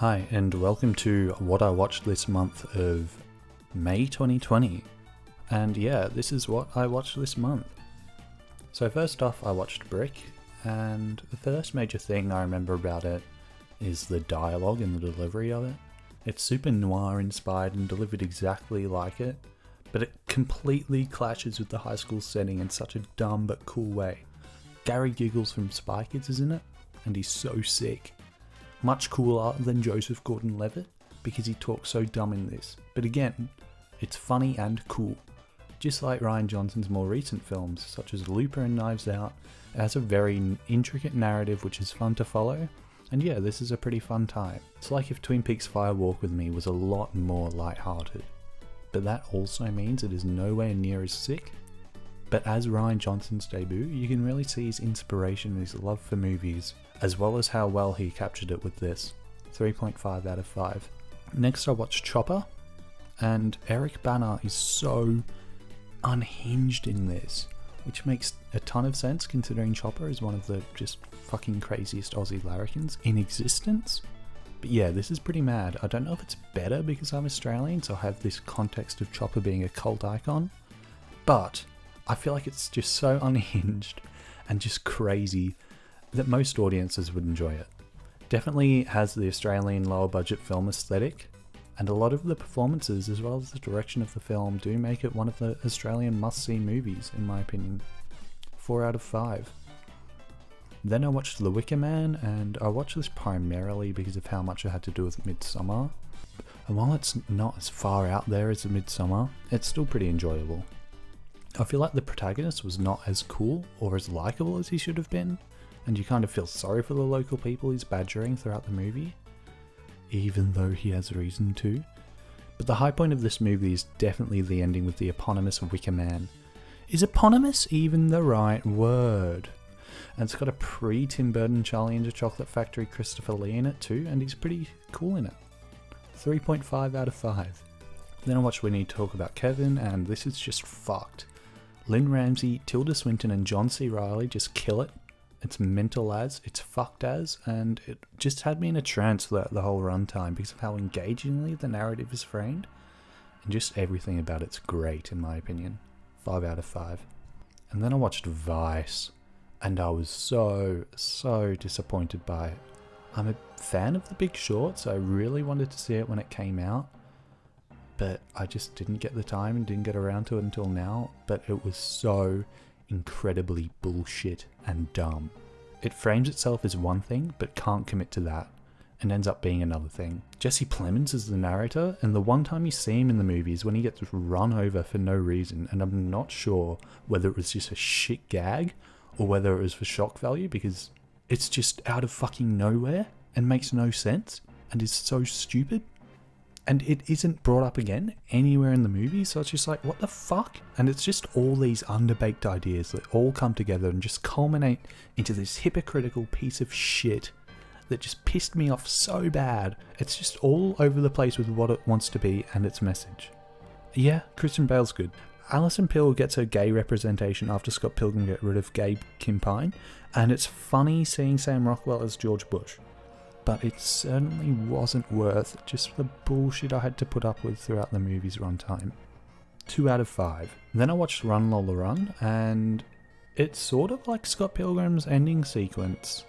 Hi, and welcome to what I watched this month of May 2020. And yeah, this is what I watched this month. So first off, I watched Brick, and the first major thing I remember about it is the dialogue and the delivery of it. It's super noir inspired and delivered exactly like it, but it completely clashes with the high school setting in such a dumb but cool way. Gary Giggles from Spy Kids is in it, and he's so sick. Much cooler than Joseph Gordon-Levitt, because he talks so dumb in this. But again, it's funny and cool. Just like Rian Johnson's more recent films, such as Looper and Knives Out, it has a very intricate narrative which is fun to follow. And yeah, this is a pretty fun time. It's like if Twin Peaks Fire Walk With Me was a lot more lighthearted. But that also means it is nowhere near as sick. But as Rian Johnson's debut, you can really see his inspiration and his love for movies, as well as how well he captured it with this. 3.5 out of 5. Next I watched Chopper, and Eric Bana is so unhinged in this, which makes a ton of sense considering Chopper is one of the just fucking craziest Aussie larrikins in existence. But yeah, this is pretty mad. I don't know if it's better because I'm Australian, so I have this context of Chopper being a cult icon, but I feel like it's just so unhinged and just crazy that most audiences would enjoy it. Definitely has the Australian lower budget film aesthetic, and a lot of the performances as well as the direction of the film do make it one of the Australian must-see movies in my opinion. 4 out of 5. Then I watched The Wicker Man, and I watched this primarily because of how much it had to do with Midsommar. And while it's not as far out there as Midsommar, it's still pretty enjoyable. I feel like the protagonist was not as cool or as likeable as he should have been, and you kind of feel sorry for the local people he's badgering throughout the movie, even though he has reason to. But the high point of this movie is definitely the ending with the eponymous Wicker Man. Is eponymous even the right word? And it's got a pre-Tim Burton Charlie and the Chocolate Factory Christopher Lee in it too, and he's pretty cool in it. 3.5 out of 5. Then I watched We Need to Talk About Kevin, and this is just fucked. Lynne Ramsay, Tilda Swinton and John C. Reilly just kill it. It's mental as, it's fucked as, and it just had me in a trance throughout the whole runtime because of how engagingly the narrative is framed, and just everything about it's great in my opinion. 5 out of 5. And then I watched Vice, and I was so disappointed by it. I'm a fan of The Big Short, so I really wanted to see it when it came out, but I just didn't get the time and didn't get around to it until now. But it was so incredibly bullshit and dumb. It frames itself as one thing but can't commit to that, and ends up being another thing. Jesse Plemons is the narrator, and the one time you see him in the movie is when he gets run over for no reason, and I'm not sure whether it was just a shit gag or whether it was for shock value, because it's just out of fucking nowhere and makes no sense and is so stupid. And it isn't brought up again anywhere in the movie, so it's just like, what the fuck? And it's just all these underbaked ideas that all come together and just culminate into this hypocritical piece of shit that just pissed me off so bad. It's just all over the place with what it wants to be and its message. Yeah, Christian Bale's good. Alison Pill gets her gay representation after Scott Pilgrim get rid of gay Kim Pine, and it's funny seeing Sam Rockwell as George Bush. But it certainly wasn't worth just the bullshit I had to put up with throughout the movie's runtime. 2 out of 5. Then I watched Run, Lola Run, and it's sort of like Scott Pilgrim's ending sequence.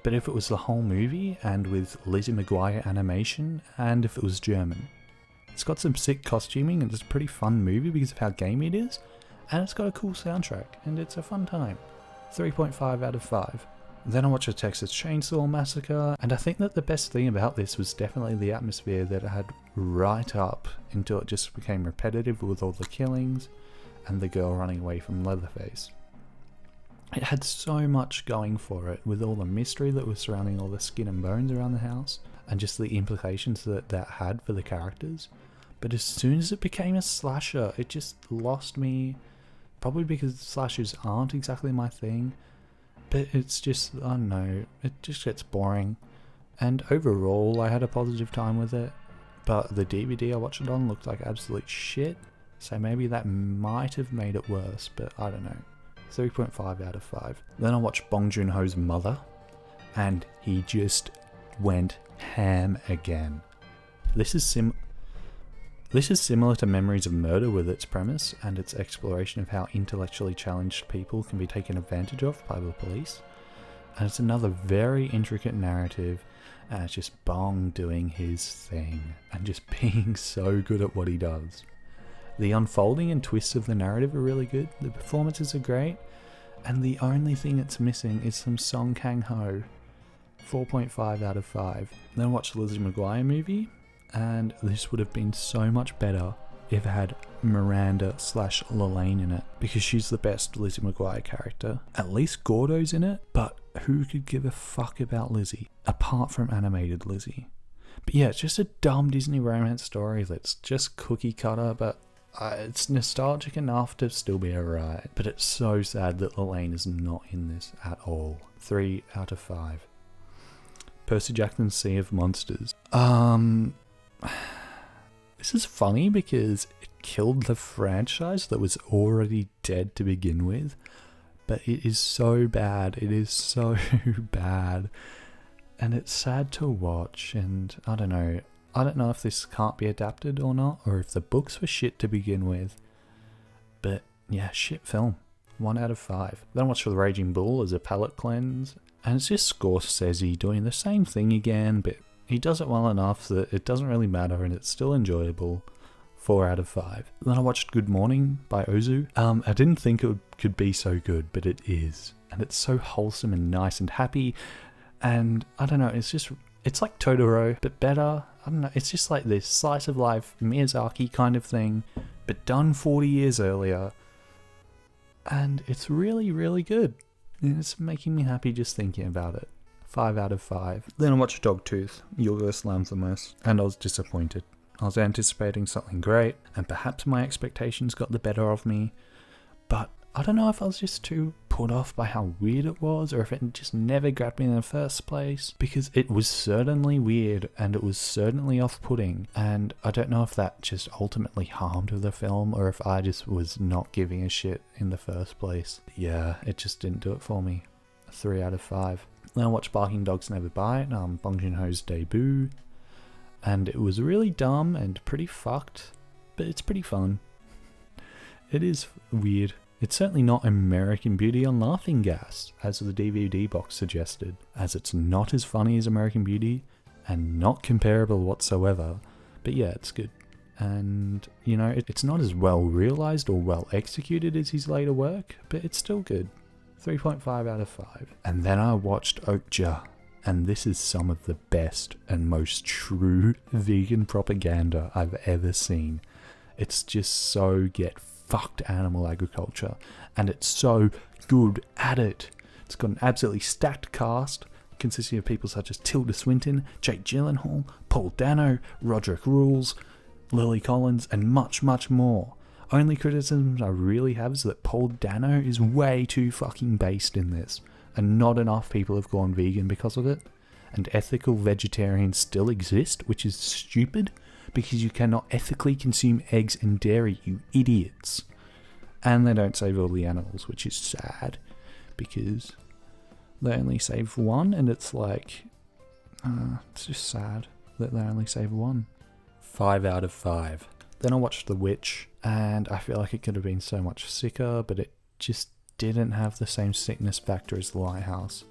But if it was the whole movie, and with Lizzue McGuire animation, and if it was German. It's got some sick costuming, and it's a pretty fun movie because of how gamey it is, and it's got a cool soundtrack, and it's a fun time. 3.5 out of 5. Then I watched the Texas Chainsaw Massacre, and I think that the best thing about this was definitely the atmosphere that it had right up until it just became repetitive with all the killings and the girl running away from Leatherface. It had so much going for it, with all the mystery that was surrounding all the skin and bones around the house, and just the implications that that had for the characters. But as soon as it became a slasher, it just lost me, probably because slashers aren't exactly my thing. But it's just, I don't know, it just gets boring. And overall, I had a positive time with it. But the DVD I watched it on looked like absolute shit. So maybe that might have made it worse, but I don't know. 3.5 out of 5. Then I watched Bong Joon-ho's Mother. And he just went ham again. This is similar to Memories of Murder with its premise and its exploration of how intellectually challenged people can be taken advantage of by the police. And it's another very intricate narrative, and it's just Bong doing his thing and just being so good at what he does. The unfolding and twists of the narrative are really good, the performances are great, and the only thing it's missing is some Song Kang-ho. 4.5 out of 5. Then I watched the Lizzue McGuire movie, and this would have been so much better if it had Miranda/Lorraine in it, because she's the best Lizzue McGuire character. At least Gordo's in it, but who could give a fuck about Lizzie, apart from animated Lizzie? But yeah, it's just a dumb Disney romance story that's just cookie cutter, but it's nostalgic enough to still be alright. But it's so sad that Lorraine is not in this at all. 3 out of 5. Percy Jackson's Sea of Monsters. This is funny because it killed the franchise that was already dead to begin with, but it is so bad. It is so bad, and it's sad to watch. And I don't know if this can't be adapted or not, or if the books were shit to begin with. But yeah, shit film. 1 out of 5. Then I watched The Raging Bull as a palate cleanse, and it's just Scorsese doing the same thing again, but he does it well enough that it doesn't really matter and it's still enjoyable. 4 out of 5. Then I watched Good Morning by Ozu. I didn't think it could be so good, but it is. And it's so wholesome and nice and happy. And I don't know, it's like Totoro, but better. I don't know, it's just like this slice of life Miyazaki kind of thing, but done 40 years earlier. And it's really, really good. And it's making me happy just thinking about it. 5 out of 5. Then I watched Dogtooth, Yorgos Lanthimos, and I was disappointed. I was anticipating something great, and perhaps my expectations got the better of me, but I don't know if I was just too put off by how weird it was, or if it just never grabbed me in the first place, because it was certainly weird, and it was certainly off-putting, and I don't know if that just ultimately harmed the film, or if I just was not giving a shit in the first place. Yeah, it just didn't do it for me. 3 out of 5. Then I watched Barking Dogs Never Bite, Bong Joon-ho's debut, and it was really dumb and pretty fucked, but it's pretty fun. It is weird. It's certainly not American Beauty on Laughing Gas, as the DVD box suggested, as it's not as funny as American Beauty, and not comparable whatsoever, but yeah, it's good. And, you know, it's not as well realised or well executed as his later work, but it's still good. 3.5 out of 5. And then I watched Okja, and this is some of the best and most true vegan propaganda I've ever seen. It's just so get fucked animal agriculture, and it's so good at it. It's got an absolutely stacked cast, consisting of people such as Tilda Swinton, Jake Gyllenhaal, Paul Dano, Roderick Rules, Lily Collins, and much, much more. Only criticisms I really have is that Paul Dano is way too fucking based in this, and not enough people have gone vegan because of it. And ethical vegetarians still exist, which is stupid, because you cannot ethically consume eggs and dairy, you idiots. And they don't save all the animals, which is sad, because they only save one, and it's like, it's just sad that they only save one. 5 out of 5. Then I watched The Witch, and I feel like it could have been so much sicker, but it just didn't have the same sickness factor as The Lighthouse,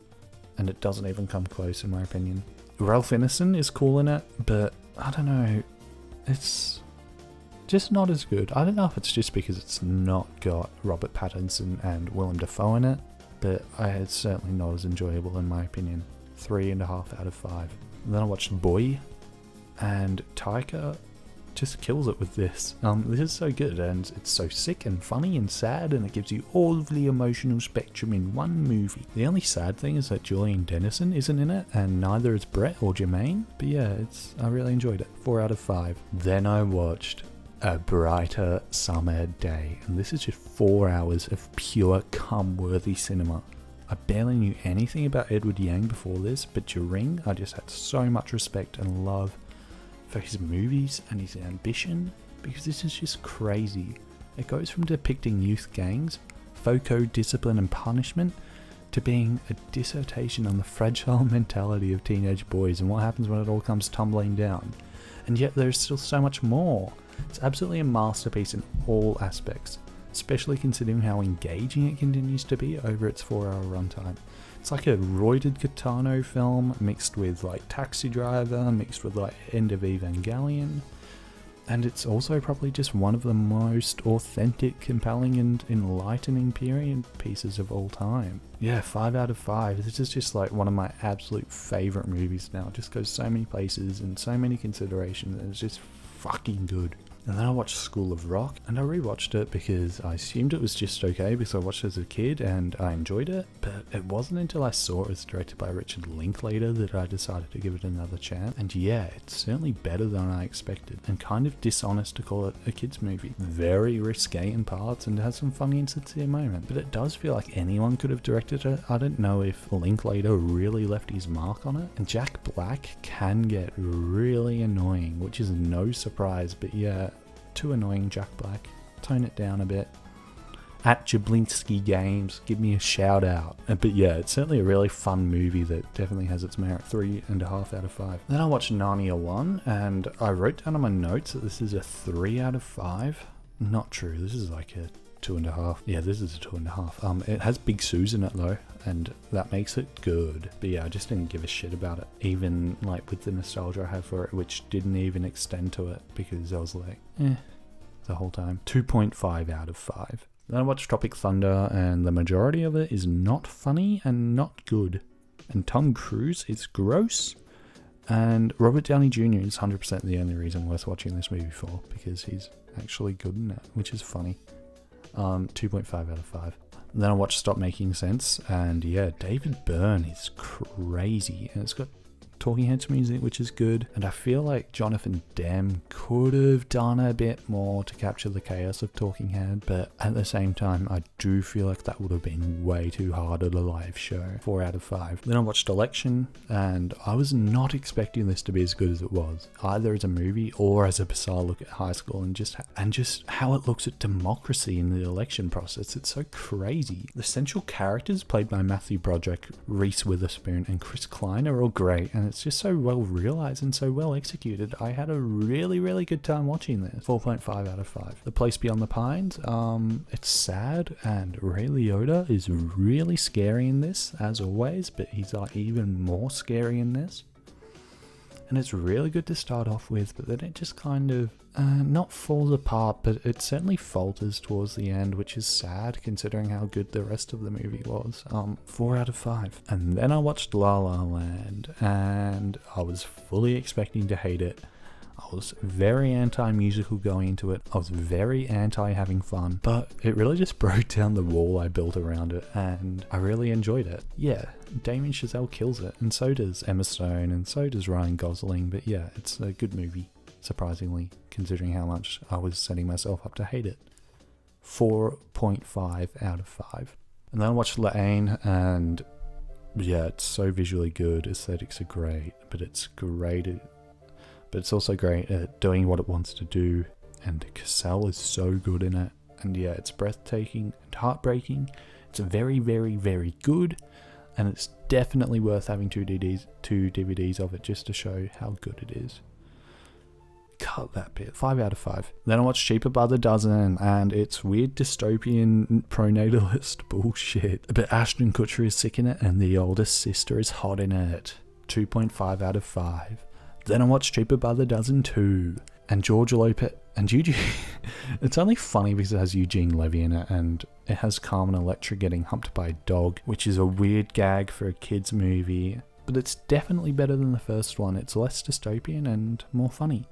and it doesn't even come close in my opinion. Ralph Ineson is cool in it, but I don't know, it's just not as good. I don't know if it's just because it's not got Robert Pattinson and Willem Dafoe in it, but it's certainly not as enjoyable in my opinion. 3.5 out of 5. Then I watched Boy, and Taika just kills it with this. This is so good, and it's so sick and funny and sad, and it gives you all of the emotional spectrum in one movie. The only sad thing is that Julian Dennison isn't in it, and neither is Brett or Jermaine, but yeah, I really enjoyed it. 4 out of 5. Then I watched A Brighter Summer Day, and this is just 4 hours of pure cum-worthy cinema. I barely knew anything about Edward Yang before this, but during, I just had so much respect and love for his movies and his ambition, because this is just crazy. It goes from depicting youth gangs, FOCO discipline and punishment, to being a dissertation on the fragile mentality of teenage boys and what happens when it all comes tumbling down. And yet there's still so much more. It's absolutely a masterpiece in all aspects, especially considering how engaging it continues to be over its 4-hour runtime. It's like a roided Kitano film mixed with like Taxi Driver, mixed with like End of Evangelion. And it's also probably just one of the most authentic, compelling and enlightening period pieces of all time. Yeah, 5 out of 5. This is just like one of my absolute favourite movies now. It just goes so many places and so many considerations, and it's just fucking good. And then I watched School of Rock, and I rewatched it because I assumed it was just okay because I watched it as a kid and I enjoyed it, but it wasn't until I saw it was directed by Richard Linklater that I decided to give it another chance. And yeah, it's certainly better than I expected, and kind of dishonest to call it a kids movie. Very risque in parts and has some funny and sincere moments, but it does feel like anyone could have directed it. I don't know if Linklater really left his mark on it. And Jack Black can get really annoying, which is no surprise, but yeah, too annoying, Jack Black. Tone it down a bit. At Jablinski Games, give me a shout out. But yeah, it's certainly a really fun movie that definitely has its merit. 3.5 out of 5. Then I watched Narnia 1, and I wrote down on my notes that this is a 3 out of 5. Not true, this is like a 2.5. Yeah, this is a 2.5. It has Big Suze in it though, and that makes it good. But yeah, I just didn't give a shit about it, even like with the nostalgia I have for it, which didn't even extend to it because I was like, the whole time. 2.5 out of 5. Then I watched Tropic Thunder, and the majority of it is not funny and not good. And Tom Cruise is gross, and Robert Downey Jr. is 100% the only reason worth watching this movie for, because he's actually good in it, which is funny. 2.5 out of 5. Then I watched Stop Making Sense, and yeah, David Byrne is crazy, and it's got Talking Heads music, which is good, and I feel like Jonathan Demme could have done a bit more to capture the chaos of Talking Head, but at the same time I do feel like that would have been way too hard at a live show. 4 out of 5. Then I watched Election, and I was not expecting this to be as good as it was, either as a movie or as a bizarre look at high school and just how it looks at democracy in the election process. It's so crazy. The central characters, played by Matthew Broderick, Reese Witherspoon and Chris Klein, are all great, and it's just so well realized and so well executed. I had a really, really good time watching this. 4.5 out of 5. The Place Beyond the Pines, it's sad, and Ray Liotta is really scary in this, as always, but he's like even more scary in this. And it's really good to start off with, but then it just kind of not falls apart, but it certainly falters towards the end, which is sad considering how good the rest of the movie was. 4 out of 5. And then I watched La La Land, and I was fully expecting to hate it. I was very anti-musical going into it. I was very anti-having fun, but it really just broke down the wall I built around it, and I really enjoyed it. Yeah, Damien Chazelle kills it, and so does Emma Stone, and so does Ryan Gosling, but yeah, it's a good movie, surprisingly, considering how much I was setting myself up to hate it. 4.5 out of 5. And then I watched La Haine, and yeah, it's so visually good, aesthetics are great, but it's also great at doing what it wants to do, and Cassell is so good in it, and yeah, it's breathtaking and heartbreaking. It's very, very, very good, and it's definitely worth having two DVDs of it just to show how good it is. Cut that bit. 5 out of 5. Then I watched Cheaper by the Dozen, and it's weird dystopian pronatalist bullshit, but Ashton Kutcher is sick in it, and the oldest sister is hot in it. 2.5 out of 5. Then I watched Cheaper by the Dozen 2, and George Lopez, and Eugene. It's only funny because it has Eugene Levy in it, and it has Carmen Electra getting humped by a dog, which is a weird gag for a kids movie, but it's definitely better than the first one. It's less dystopian and more funny.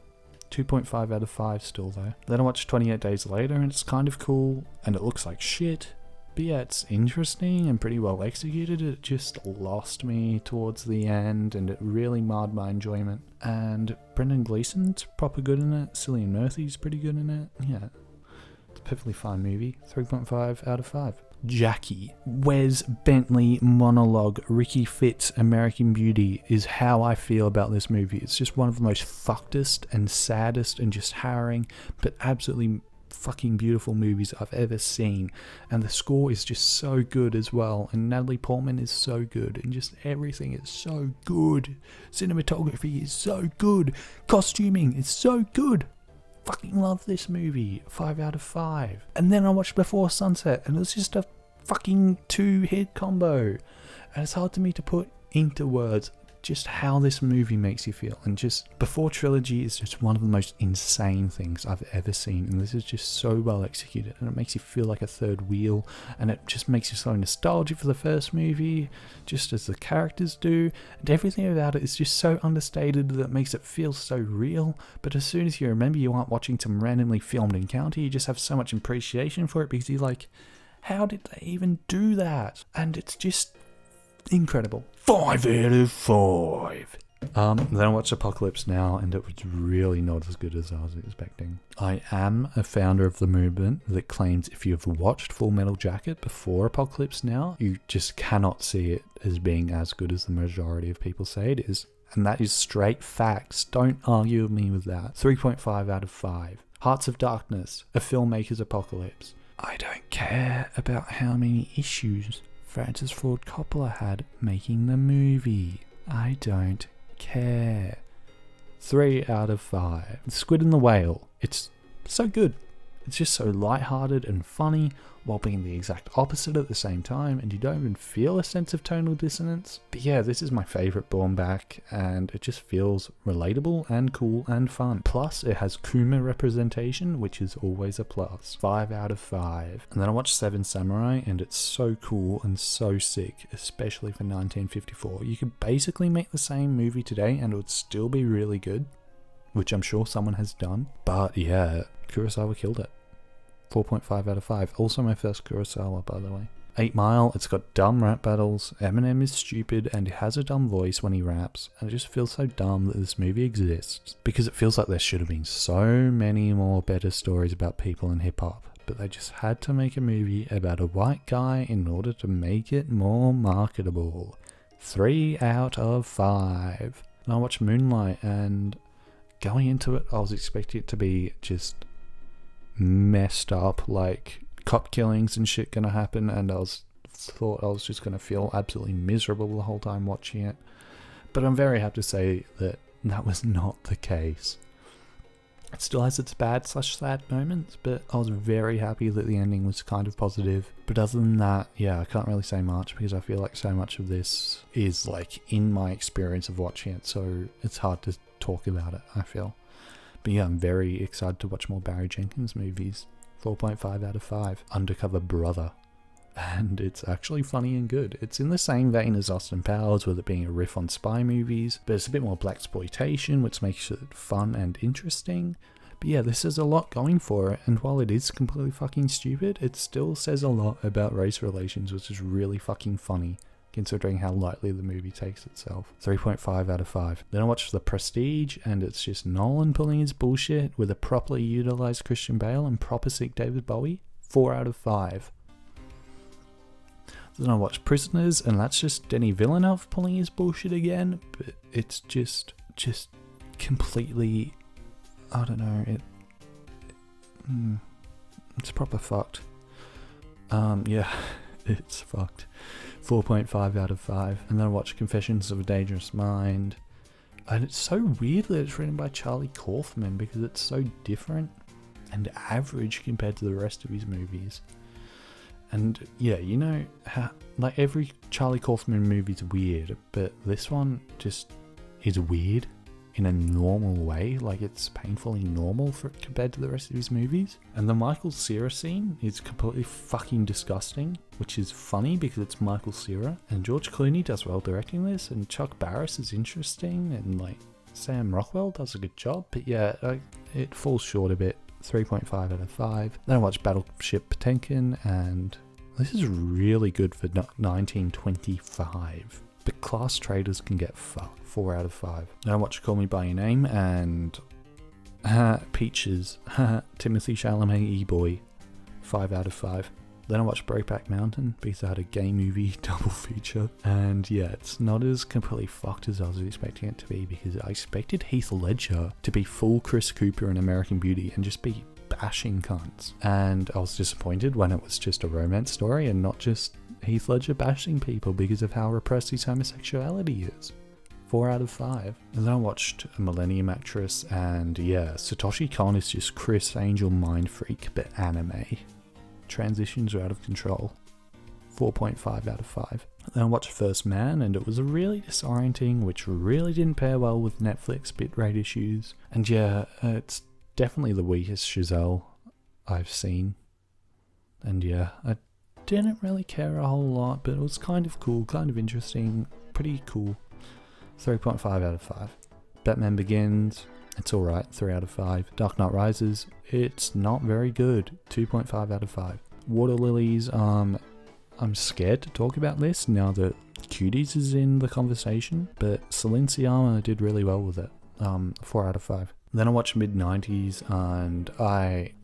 2.5 out of 5 still though. Then I watched 28 Days Later, and it's kind of cool, and it looks like shit. But yeah, it's interesting and pretty well executed. It just lost me towards the end, and it really marred my enjoyment. And Brendan Gleeson's proper good in it. Cillian Murphy's pretty good in it. Yeah, it's a perfectly fine movie. 3.5 out of 5. Jackie. Wes Bentley monologue, Ricky Fitz, American Beauty is how I feel about this movie. It's just one of the most fuckedest and saddest and just harrowing, but absolutely fucking beautiful movies I've ever seen, and the score is just so good as well, and Natalie Portman is so good, and just everything is so good. Cinematography is so good. Costuming is so good. Fucking love this movie. 5 out of 5. And then I watched Before Sunset, and it was just a fucking 2-hit combo. And it's hard to me to put into words just how this movie makes you feel. And just Before Trilogy is just one of the most insane things I've ever seen, and this is just so well executed, and it makes you feel like a third wheel, and it just makes you so nostalgic for the first movie, just as the characters do, and everything about it is just so understated that it makes it feel so real. But as soon as you remember you aren't watching some randomly filmed encounter, you just have so much appreciation for it, because you're like, how did they even do that? And it's just incredible. 5 out of 5. Then I watched Apocalypse Now, and it was really not as good as I was expecting. I am a founder of the movement that claims if you've watched Full Metal Jacket before Apocalypse Now, you just cannot see it as being as good as the majority of people say it is. And that is straight facts. Don't argue with me with that. 3.5 out of 5. Hearts of Darkness, a filmmaker's apocalypse. I don't care about how many issues Francis Ford Coppola had making the movie. I don't care. 3 out of 5. Squid and the Whale. It's so good. It's just so lighthearted and funny while being the exact opposite at the same time, and you don't even feel a sense of tonal dissonance. But yeah, this is my favourite Baumbach, and it just feels relatable and cool and fun. Plus, it has Kuma representation, which is always a plus. 5 out of 5. And then I watched Seven Samurai, and it's so cool and so sick, especially for 1954. You could basically make the same movie today and it would still be really good, which I'm sure someone has done. But yeah, Kurosawa killed it. 4.5 out of 5. Also my first Kurosawa, by the way. 8 Mile, it's got dumb rap battles, Eminem is stupid, and he has a dumb voice when he raps, and it just feels so dumb that this movie exists. Because it feels like there should have been so many more better stories about people in hip-hop, but they just had to make a movie about a white guy in order to make it more marketable. 3 out of 5. And I watched Moonlight, and going into it, I was expecting it to be just messed up, like cop killings and shit gonna happen, and I thought I was just gonna feel absolutely miserable the whole time watching it. But I'm very happy to say that that was not the case. It still has its bad/sad moments, but I was very happy that the ending was kind of positive. But other than that, yeah, I can't really say much because I feel like so much of this is like in my experience of watching it, so it's hard to talk about it, I feel. But yeah, I'm very excited to watch more Barry Jenkins movies. 4.5 out of 5. Undercover Brother. And it's actually funny and good. It's in the same vein as Austin Powers, with it being a riff on spy movies, but it's a bit more blaxploitation, which makes it fun and interesting. But yeah, this has a lot going for it, and while it is completely fucking stupid, it still says a lot about race relations, which is really fucking funny, considering how lightly the movie takes itself. 3.5 out of 5. Then I watched The Prestige, and it's just Nolan pulling his bullshit with a properly utilised Christian Bale and proper sick David Bowie. 4 out of 5. Then I watched Prisoners, and that's just Denis Villeneuve pulling his bullshit again, but it's just completely, I don't know, it's proper fucked. Yeah, it's fucked. 4.5 out of 5. And then I watched Confessions of a Dangerous Mind. And it's so weird that it's written by Charlie Kaufman, because it's so different and average compared to the rest of his movies. And yeah, you know how like every Charlie Kaufman movie's weird, but this one just is weird in a normal way. Like, it's painfully normal compared to the rest of his movies. And the Michael Cera scene is completely fucking disgusting, which is funny because it's Michael Cera. And George Clooney does well directing this, and Chuck Barris is interesting, and like Sam Rockwell does a good job. But yeah, it falls short a bit. 3.5 out of 5. Then I watched Battleship Potemkin, and this is really good for 1925. But class traders can get fucked. 4 out of 5. Then I watched Call Me By Your Name, and Peaches, Timothy Chalamet E-Boy. 5 out of 5. Then I watched Brokeback Mountain because I had a gay movie double feature. And yeah, it's not as completely fucked as I was expecting it to be, because I expected Heath Ledger to be full Chris Cooper in American Beauty and just be bashing cunts. And I was disappointed when it was just a romance story and not just Heath Ledger bashing people because of how repressed his homosexuality is. 4 out of 5. And then I watched Millennium Actress, and yeah, Satoshi Kon is just Chris Angel mind freak, but anime. Transitions are out of control. 4.5 out of 5. Then I watched First Man, and it was really disorienting, which really didn't pair well with Netflix bitrate issues. And yeah, it's definitely the weakest Chazelle I've seen. And yeah, I didn't really care a whole lot, but it was kind of cool, kind of interesting, pretty cool. 3.5 out of 5. Batman Begins, it's alright, 3 out of 5. Dark Knight Rises, it's not very good, 2.5 out of 5. Water Lilies, I'm scared to talk about this now that Cuties is in the conversation, but Celine Sciamma did really well with it. 4 out of 5. Then I watched Mid-90s, and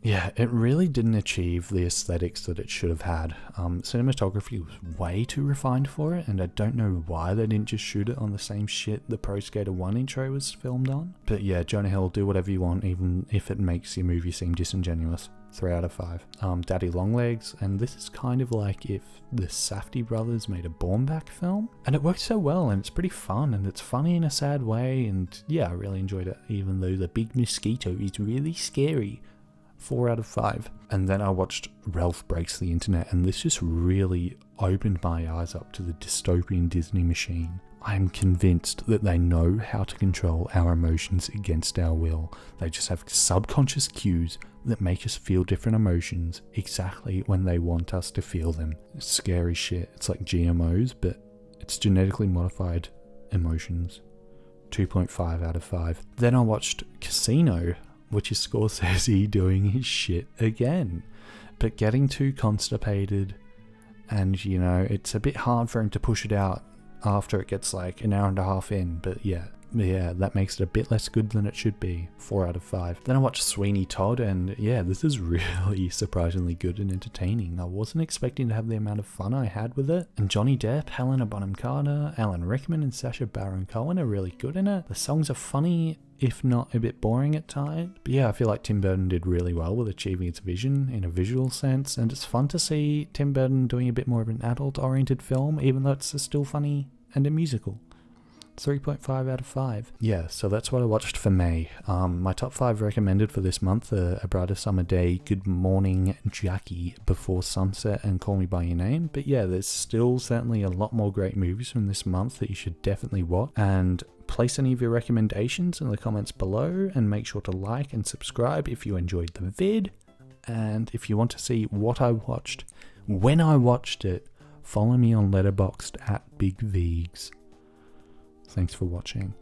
it really didn't achieve the aesthetics that it should have had. Cinematography was way too refined for it, and I don't know why they didn't just shoot it on the same shit the Pro Skater 1 intro was filmed on. But yeah, Jonah Hill, do whatever you want, even if it makes your movie seem disingenuous. 3 out of 5. Daddy Longlegs, and this is kind of like if the Safdie brothers made a Baumbach film, and it works so well, and it's pretty fun, and it's funny in a sad way, and yeah, I really enjoyed it, even though the big mosquito is really scary. 4 out of 5. And then I watched Ralph Breaks the Internet, and this just really opened my eyes up to the dystopian Disney machine. I am convinced that they know how to control our emotions against our will. They just have subconscious cues that make us feel different emotions exactly when they want us to feel them. It's scary shit. It's like GMOs, but it's genetically modified emotions. 2.5 out of 5. Then I watched Casino, which is Scorsese doing his shit again, but getting too constipated, and you know, it's a bit hard for him to push it out after it gets like an hour and a half in, but yeah, that makes it a bit less good than it should be. 4 out of 5. Then I watched Sweeney Todd, and yeah, this is really surprisingly good and entertaining. I wasn't expecting to have the amount of fun I had with it. And Johnny Depp, Helena Bonham Carter, Alan Rickman, and Sacha Baron Cohen are really good in it. The songs are funny, if not a bit boring at times. But yeah, I feel like Tim Burton did really well with achieving its vision in a visual sense, and it's fun to see Tim Burton doing a bit more of an adult-oriented film, even though it's still funny and a musical. 3.5 out of 5. Yeah, so that's what I watched for May. My top 5 recommended for this month are A Brighter Summer Day, Good Morning Jackie, Before Sunset, and Call Me By Your Name. But yeah, there's still certainly a lot more great movies from this month that you should definitely watch. And place any of your recommendations in the comments below, and make sure to like and subscribe if you enjoyed the vid. And if you want to see what I watched when I watched it, follow me on Letterboxd at BigVegs. Thanks for watching.